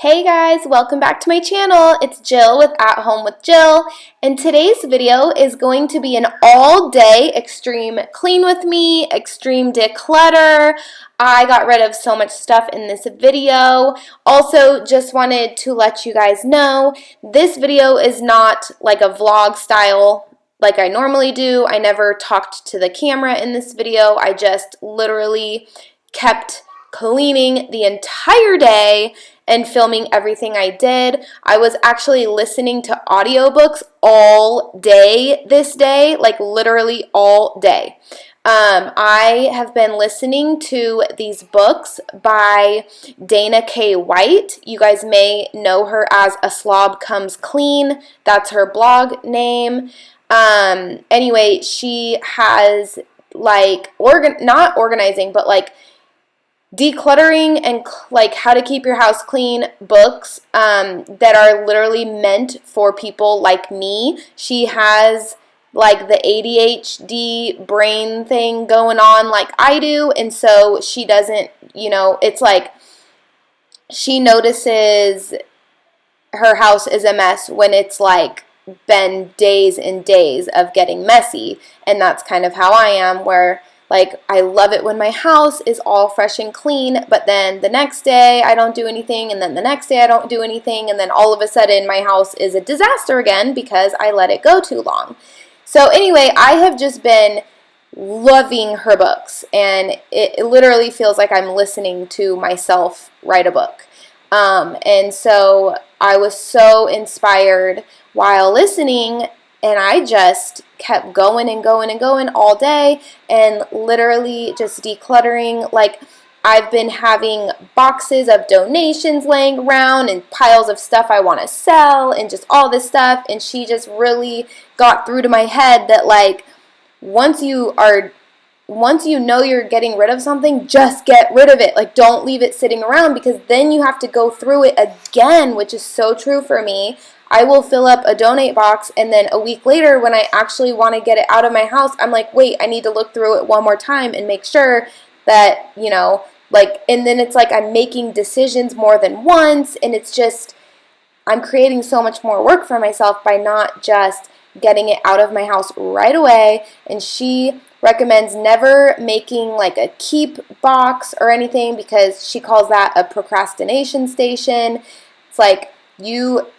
Hey guys, welcome back to my channel. It's Jill with At Home with Jill, and today's video is going to be an all-day extreme clean with me, extreme declutter. I got rid of so much stuff in this video. Also, just wanted to let you guys know, this video is not like a vlog style like I normally do. I never talked to the camera in this video. I just literally kept cleaning the entire day and filming everything I did. I was actually listening to audiobooks all day this day, like literally all day. I have been listening to these books by Dana K. White. You guys may know her as A Slob Comes Clean. That's her blog name. Anyway, she has like not organizing, but like decluttering and like how to keep your house clean books that are literally meant for people like me. She has like the ADHD brain thing going on like I do, and so she doesn't, it's like she notices her house is a mess when it's like been days and days of getting messy, and that's kind of how I am, where like, I love it when my house is all fresh and clean, but then the next day I don't do anything, and then the next day I don't do anything, and then all of a sudden my house is a disaster again because I let it go too long. So anyway, I have just been loving her books, and it literally feels like I'm listening to myself write a book. And so I was so inspired while listening, and I just kept going and going and going all day and literally just decluttering. Like, I've been having boxes of donations laying around and piles of stuff I want to sell and just all this stuff. And she just really got through to my head that, like, once you know you're getting rid of something, just get rid of it. Like, don't leave it sitting around, because then you have to go through it again, which is so true for me. I will fill up a donate box, and then a week later when I actually want to get it out of my house, I'm like, wait, I need to look through it one more time and make sure that, and then it's like I'm making decisions more than once, and it's just, I'm creating so much more work for myself by not just getting it out of my house right away. And she recommends never making like a keep box or anything, because she calls that a procrastination station. It's like,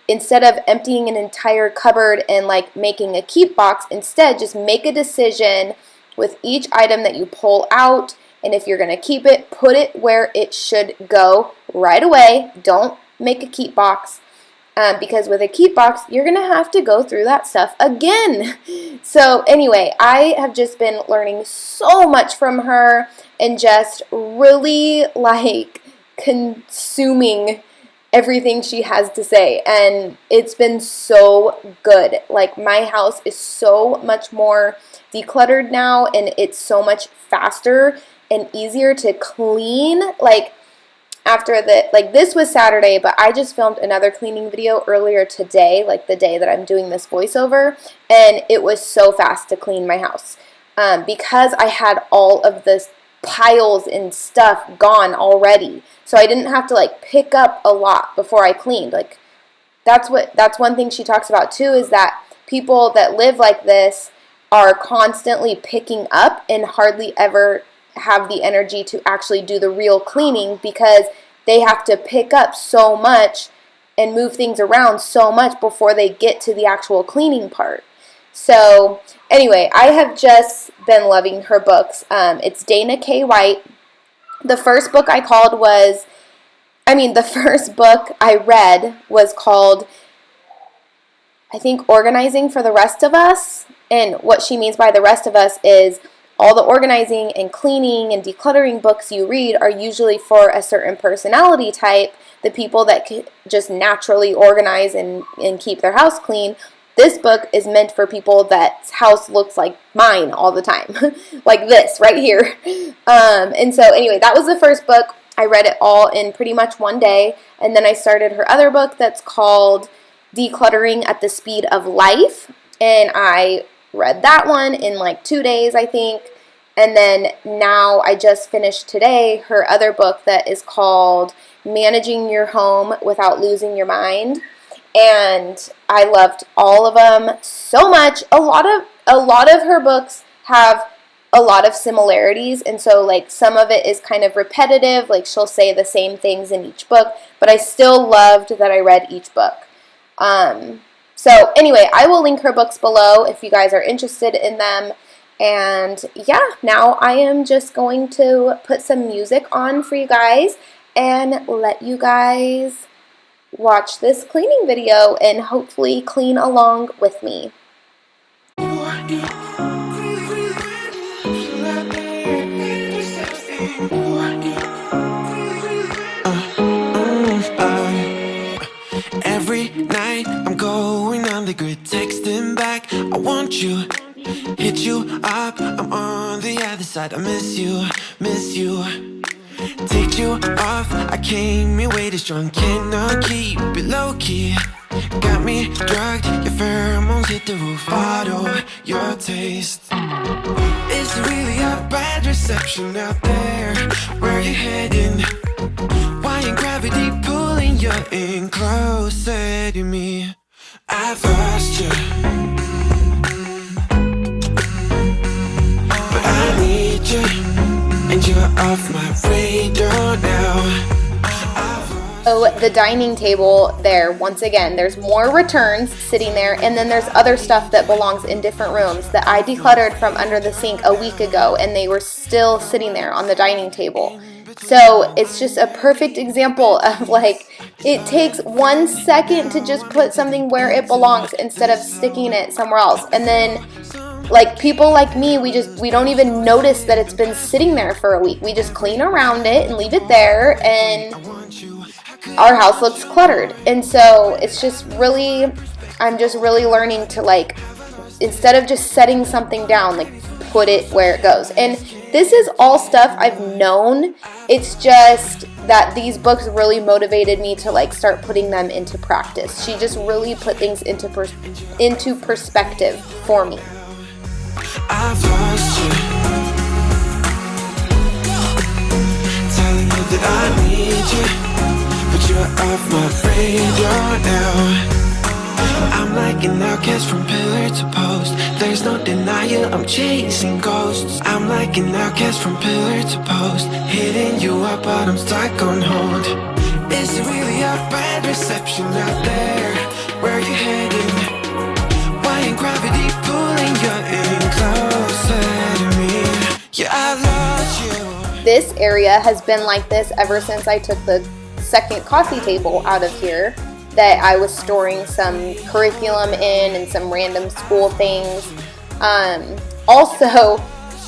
instead of emptying an entire cupboard and like making a keep box, instead just make a decision with each item that you pull out, and if you're going to keep it, put it where it should go right away. Don't make a keep box, because with a keep box, you're going to have to go through that stuff again. So anyway, I have just been learning so much from her and just really like consuming everything she has to say, and it's been so good. Like, my house is so much more decluttered now, and it's so much faster and easier to clean. Like, this was Saturday, but I just filmed another cleaning video earlier today, like the day that I'm doing this voiceover, and it was so fast to clean my house because I had all of this piles and stuff gone already. So I didn't have to like pick up a lot before I cleaned. Like, that's one thing she talks about too, is that people that live like this are constantly picking up and hardly ever have the energy to actually do the real cleaning, because they have to pick up so much and move things around so much before they get to the actual cleaning part. So anyway, I have just been loving her books. It's Dana K. White. The first book I read was called, I think, Organizing for the Rest of Us. And what she means by the rest of us is all the organizing and cleaning and decluttering books you read are usually for a certain personality type, the people that can just naturally organize and keep their house clean. This book is meant for people that's house looks like mine all the time, like this right here. And so anyway, that was the first book. I read it all in pretty much one day, and then I started her other book that's called Decluttering at the Speed of Life, and I read that one in like 2 days, I think. And then now I just finished today her other book that is called managing your home without losing your mind. And I loved all of them so much. A lot of her books have a lot of similarities, and so like some of it is kind of repetitive, like she'll say the same things in each book, but I still loved that I read each book. So anyway, I will link her books below if you guys are interested in them. And yeah, now I am just going to put some music on for you guys and let you guys watch this cleaning video and hopefully clean along with me. Every night I'm going on the grid, texting back, I want you, hit you up, I'm on the other side, I miss you, take you off, I came here way too strong, cannot keep it low-key, got me drugged, your pheromones hit the roof, auto, your taste, it's really a bad reception out there, where you heading? Why ain't gravity pulling you in closer to me? I've lost you, but I need you, and you're off my radar now. So the dining table there, once again, there's more returns sitting there, and then there's other stuff that belongs in different rooms that I decluttered from under the sink a week ago, and they were still sitting there on the dining table. So it's just a perfect example of like, it takes 1 second to just put something where it belongs instead of sticking it somewhere else. And then like people like me, we don't even notice that it's been sitting there for a week. We just clean around it and leave it there, and our house looks cluttered. And so it's just really, I'm just really learning to like, instead of just setting something down, like put it where it goes. And this is all stuff I've known. It's just that these books really motivated me to like start putting them into practice. She just really put things into perspective for me. I've lost you, telling you that I need you, but you're off my radar now. I'm like an outcast from pillar to post. There's no denial, I'm chasing ghosts. I'm like an outcast from pillar to post, hitting you up but I'm stuck on hold. Is it really a bad reception out there? Where are you heading? Why ain't gravity pulling you in closer to me? Yeah, I lost you. This area has been like this ever since I took the second coffee table out of here that I was storing some curriculum in and some random school things. Also,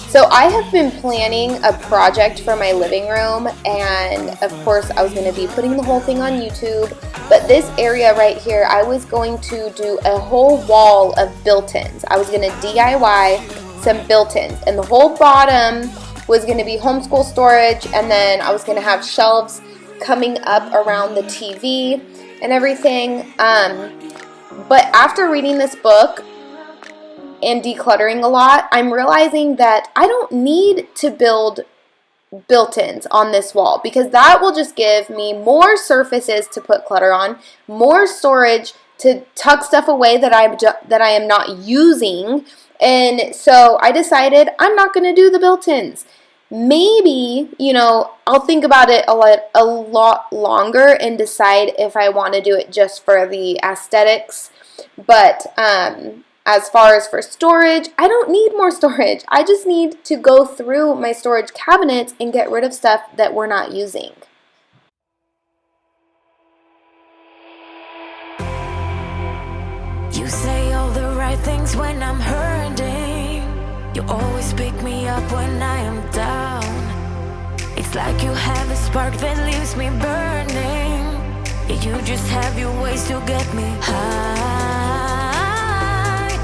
so I have been planning a project for my living room, and of course I was going to be putting the whole thing on YouTube, but this area right here, I was going to do a whole wall of built-ins. I was going to DIY some built-ins, and the whole bottom was going to be homeschool storage, and then I was going to have shelves coming up around the TV and everything. But after reading this book and decluttering a lot, I'm realizing that I don't need to build built-ins on this wall, because that will just give me more surfaces to put clutter on, more storage to tuck stuff away that I am not using. And so I decided I'm not going to do the built-ins. Maybe, you know, I'll think about it a lot longer and decide if I want to do it just for the aesthetics. But as far as for storage, I don't need more storage. I just need to go through my storage cabinets and get rid of stuff that we're not using. You say all the right things when I'm hurting. You always pick me up when I am down. It's like you have a spark that leaves me burning. Yeah, you just have your ways to get me high.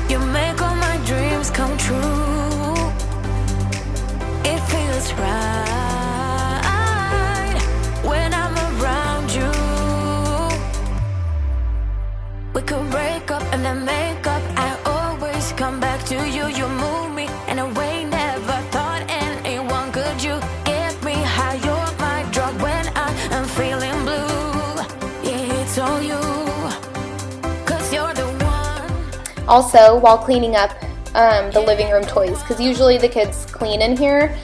You make all my dreams come true. It feels right when I'm around you. We could break up and then make up. I always come back to you. You move me in a way never thought anyone could. You get me high, you're my drug when I am feeling blue. told you, 'cause you're the one. Also, while cleaning up the living room toys, because usually the kids clean in here,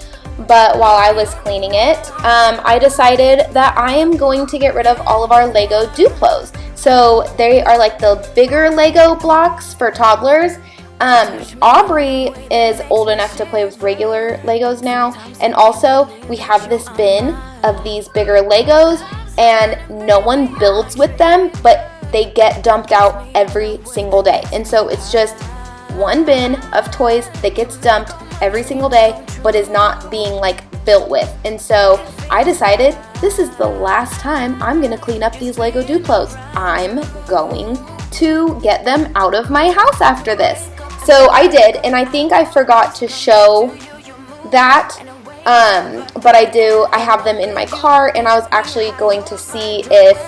but while I was cleaning it, I decided that I am going to get rid of all of our Lego Duplos. So they are like the bigger Lego blocks for toddlers. Aubrey is old enough to play with regular Legos now, and also we have this bin of these bigger Legos, and no one builds with them, but they get dumped out every single day. And so it's just one bin of toys that gets dumped every single day, but is not being like built with. And so I decided this is the last time I'm gonna clean up these Lego Duplos. I'm going to get them out of my house after this. So I did, and I think I forgot to show that, but I have them in my car, and I was actually going to see if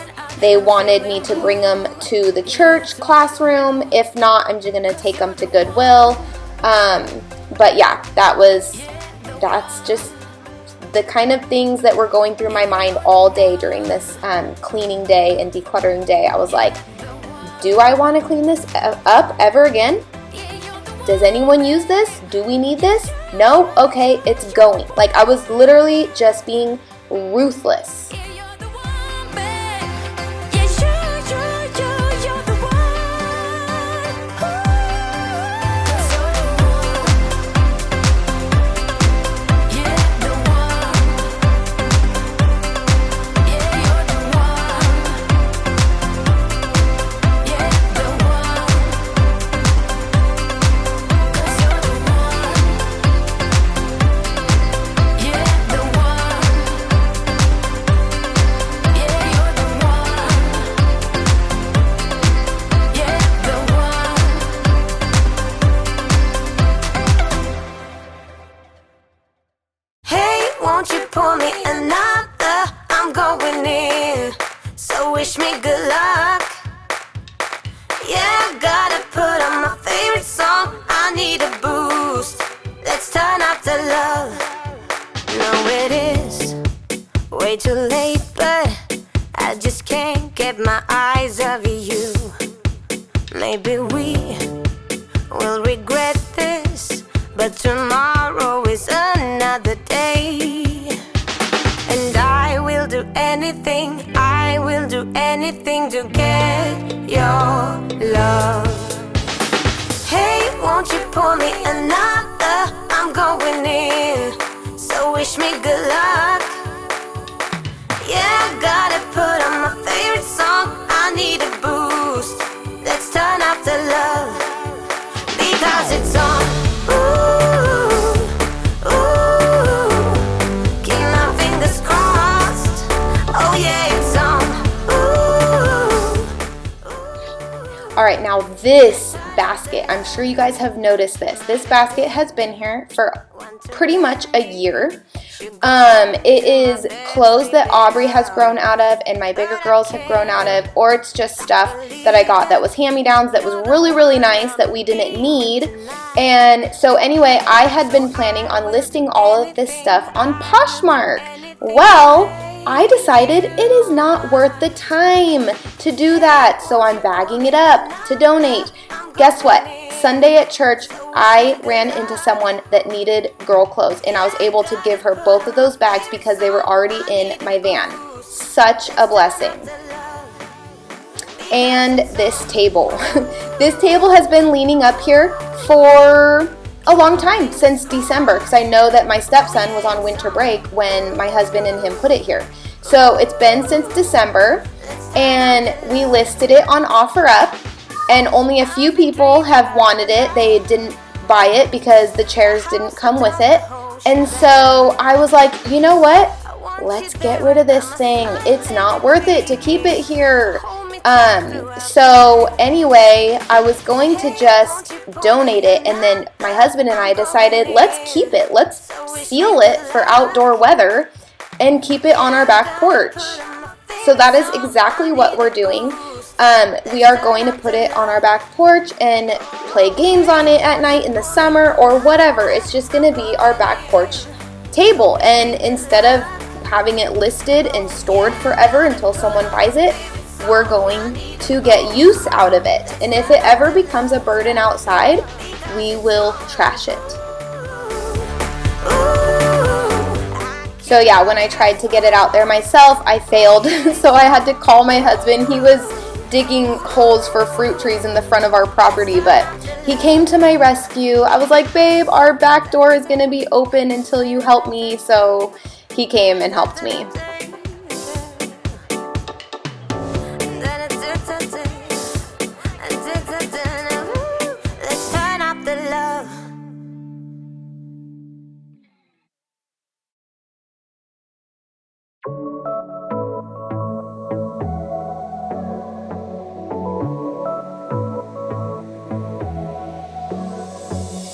they wanted me to bring them to the church classroom. If not, I'm just going to take them to Goodwill. But yeah, that's just the kind of things that were going through my mind all day during this cleaning day and decluttering day. I was like, do I want to clean this up ever again? Does anyone use this? Do we need this? No? Okay, it's going. Like, I was literally just being ruthless. Won't you pour me another? I'm going in, so wish me good luck. Yeah, gotta put on my favorite song. I need a boost. Let's turn up the love. No, it is way too late, but I just can't get my eyes off you. Maybe we will regret this, but tomorrow is another day. And I will do anything to get your love. Hey, won't you pour me another? I'm going in, so wish me good luck. Yeah, gotta put on my favorite song. I need a boost. Let's turn up the love, because it's on. Alright, now this basket, I'm sure you guys have noticed this. This basket has been here for pretty much a year. It is clothes that Aubrey has grown out of and my bigger girls have grown out of, or it's just stuff that I got that was hand-me-downs that was really, really nice that we didn't need. And so anyway, I had been planning on listing all of this stuff on Poshmark. Well, I decided it is not worth the time to do that, so I'm bagging it up to donate. Guess what? Sunday at church, I ran into someone that needed girl clothes, and I was able to give her both of those bags because they were already in my van. Such a blessing. And this table. This table has been leaning up here for a long time, since December, because I know that my stepson was on winter break when my husband and him put it here. So it's been since December, and we listed it on OfferUp, and only a few people have wanted it. They didn't buy it because the chairs didn't come with it. And so I was like, you know what? Let's get rid of this thing. It's not worth it to keep it here. So anyway, I was going to just donate it, and then my husband and I decided, let's keep it. Let's seal it for outdoor weather and keep it on our back porch. So that is exactly what we're doing. We are going to put it on our back porch and play games on it at night in the summer or whatever. It's just going to be our back porch table. And instead of having it listed and stored forever until someone buys it, we're going to get use out of it. And if it ever becomes a burden outside, we will trash it. So yeah, when I tried to get it out there myself, I failed. So I had to call my husband. He was digging holes for fruit trees in the front of our property, but he came to my rescue. I was like, babe, our back door is gonna be open until you help me. So he came and helped me.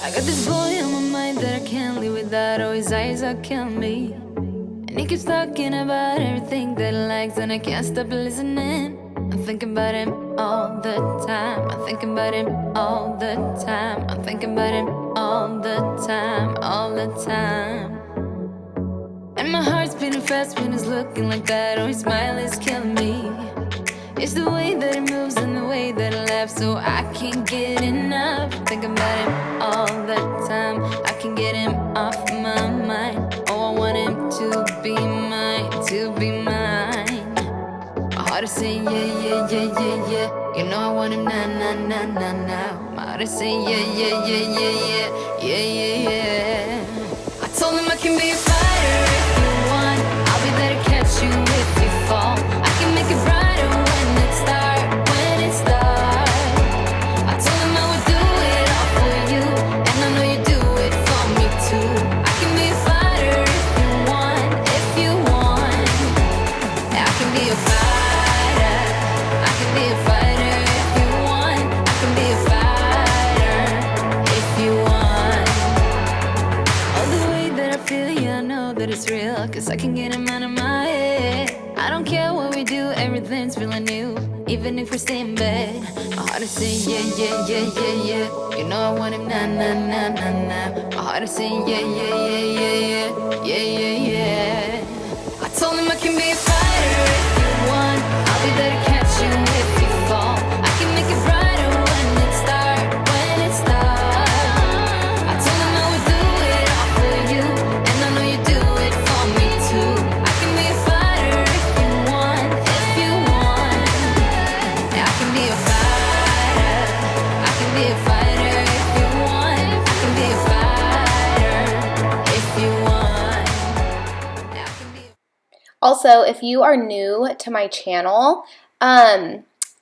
I got this boy on my mind that I can't live without. Oh, his eyes are killing me. And he keeps talking about everything that he likes, and I can't stop listening. I'm thinking about him all the time. I'm thinking about him all the time. I'm thinking about him all the time, all the time. And my heart's beating fast when he's looking like that. Oh, his smile is killing me. It's the way that he moves and the way that he laughs, so I can't get enough. Thinking about him all the time. I can't get him off my mind. Oh, I want him to be mine, to be mine. My heart is saying yeah, yeah, yeah, yeah, yeah. You know I want him now, now, now, now, now. My heart is saying yeah, yeah, yeah, yeah, yeah, yeah, yeah, yeah. I told him I can be a fighter if you want. I'll be there to catch you if you fall. I can make it brighter when it's dark, when it's dark. I told him I would do it all for you, and I know you do it for me too. I can be a fighter if you want, if you want. Yeah, I can be a fighter. I can be a fighter if you want. I can be a fighter if you want. All the way that I feel, yeah, I know that it's real, 'cause I can get him out of my head. I don't care what we do, everything's feeling new. Even if we stay in bed, my heart is saying yeah, yeah, yeah, yeah, yeah. You know I want him now, now, now, now, now. My heart is saying yeah, yeah, yeah, yeah, yeah, yeah, yeah, yeah. I told him I can be a fighter if you want. I'll be there to catch you if you fall. I can make it brighter when it's dark, when it's dark. I told him I would do it all for you, and I know you do it for me too. I can be a fighter if you want, if you want. Yeah, I can be a fighter. I can be a fighter if you want. I can be a fighter if you want. Yeah, I can be a Also, if you are new to my channel,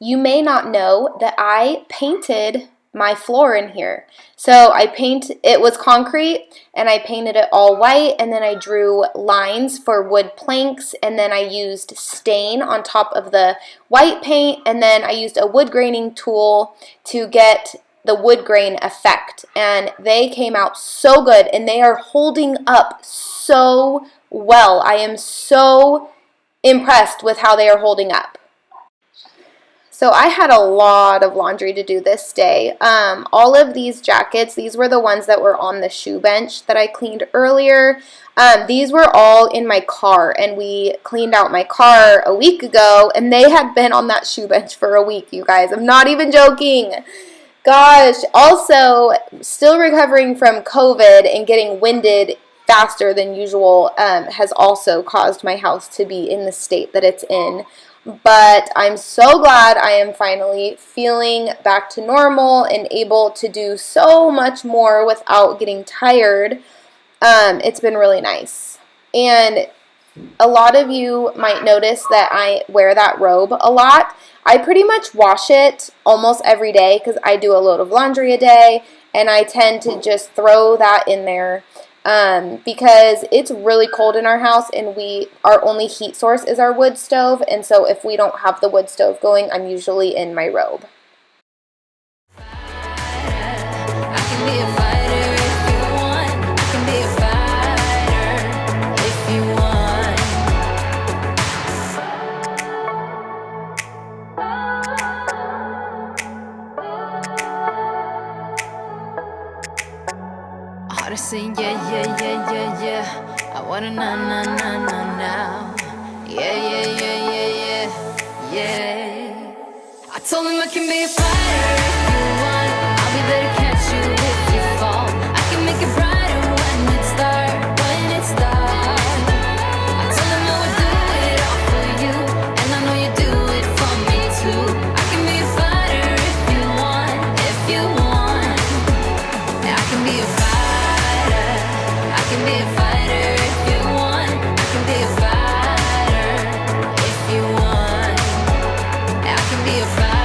you may not know that I painted my floor in here. So it was concrete, and I painted it all white, and then I drew lines for wood planks, and then I used stain on top of the white paint, and then I used a wood graining tool to get the wood grain effect, and they came out so good, and they are holding up so well. I am so impressed with how they are holding up. So I had a lot of laundry to do this day. All of these jackets, these were the ones that were on the shoe bench that I cleaned earlier. These were all in my car, and we cleaned out my car a week ago, and they had been on that shoe bench for a week, you guys. I'm not even joking. Gosh, also still recovering from COVID and getting winded faster than usual has also caused my house to be in the state that it's in. But I'm so glad I am finally feeling back to normal and able to do so much more without getting tired. It's been really nice. And a lot of you might notice that I wear that robe a lot. I pretty much wash it almost every day because I do a load of laundry a day, and I tend to just throw that in there because it's really cold in our house, and our only heat source is our wood stove, and so if we don't have the wood stove going, I'm usually in my robe. I can be a fighter if you want. I can be a fighter if you want. My heart is saying yeah, yeah, yeah, yeah, yeah. I wanna now, now, now, now, now. Yeah, yeah, yeah, yeah, yeah, yeah. I told him I can be a fighter if you want. I'll be there to catch you if you fall. I can make it brighter when it's dark, when it's dark. I told him I would do it all for you, and I know you do it for me too. I can be a fighter if you want, if you want. I can be a fighter, I can be a fighter if you want. I can be a fighter if you want. I can be a fighter,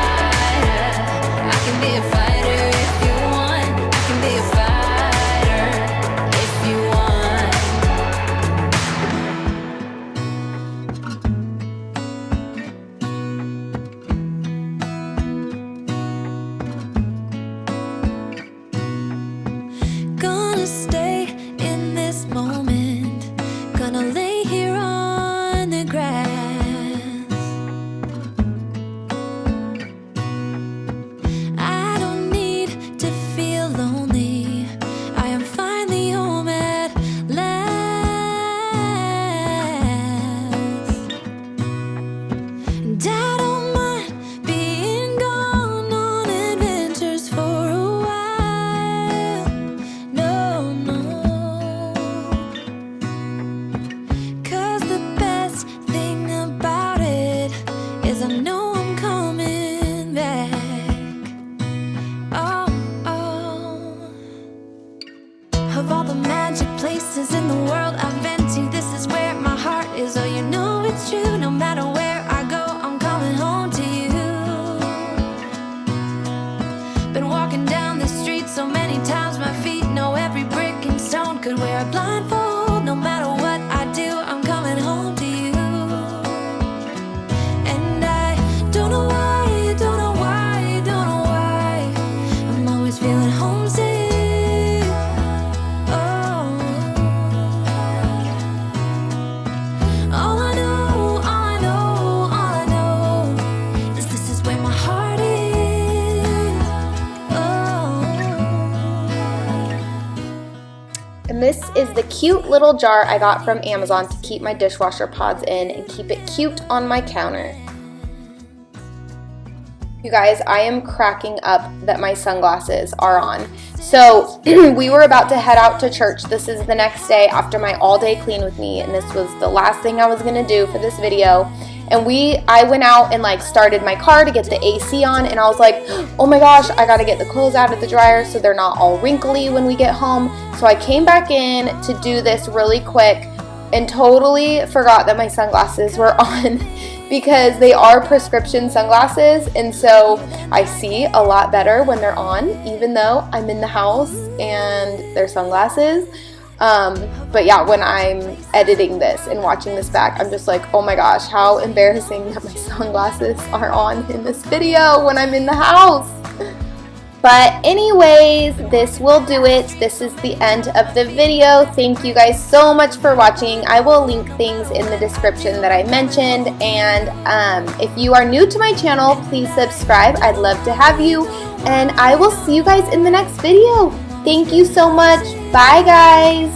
I can be a fighter if you want. I can be a fighter if you want. Gonna stay in this moment, gonna lay here on the grass. I don't need to feel lonely, I am finally home at last. And I don't mind being gone on adventures for a while. No, no. 'Cause the best thing about it is I know I'm coming back. Oh, oh. Of all the magic places in the world I've been to, this is where my heart is. Oh, you know it's true. No matter where I go, I'm coming home to you. Been walking down the street so many times, my feet know every brick and stone. Could wear a blindfold. No matter what I do, I'm coming home to you. And I don't know why, don't know why, don't know why I'm always feeling homesick. Oh, all I know, all I know, all I know is this is where my heart is. Oh. And this is the cute little jar I got from Amazon to keep my dishwasher pods in and keep it cute on my counter. You guys, I am cracking up that my sunglasses are on. So we were about to head out to church. This is the next day after my all-day clean with me, and this was the last thing I was gonna do for this video. And I went out and like started my car to get the AC on, and I was like, oh my gosh, I gotta get the clothes out of the dryer so they're not all wrinkly when we get home. So I came back in to do this really quick and totally forgot that my sunglasses were on because they are prescription sunglasses, and so I see a lot better when they're on, even though I'm in the house and they're sunglasses. But yeah, when I'm editing this and watching this back, I'm just like, oh my gosh, how embarrassing that my sunglasses are on in this video when I'm in the house. But anyways, this will do it. This is the end of the video. Thank you guys so much for watching. I will link things in the description that I mentioned. And if you are new to my channel, please subscribe. I'd love to have you. And I will see you guys in the next video. Thank you so much. Bye, guys.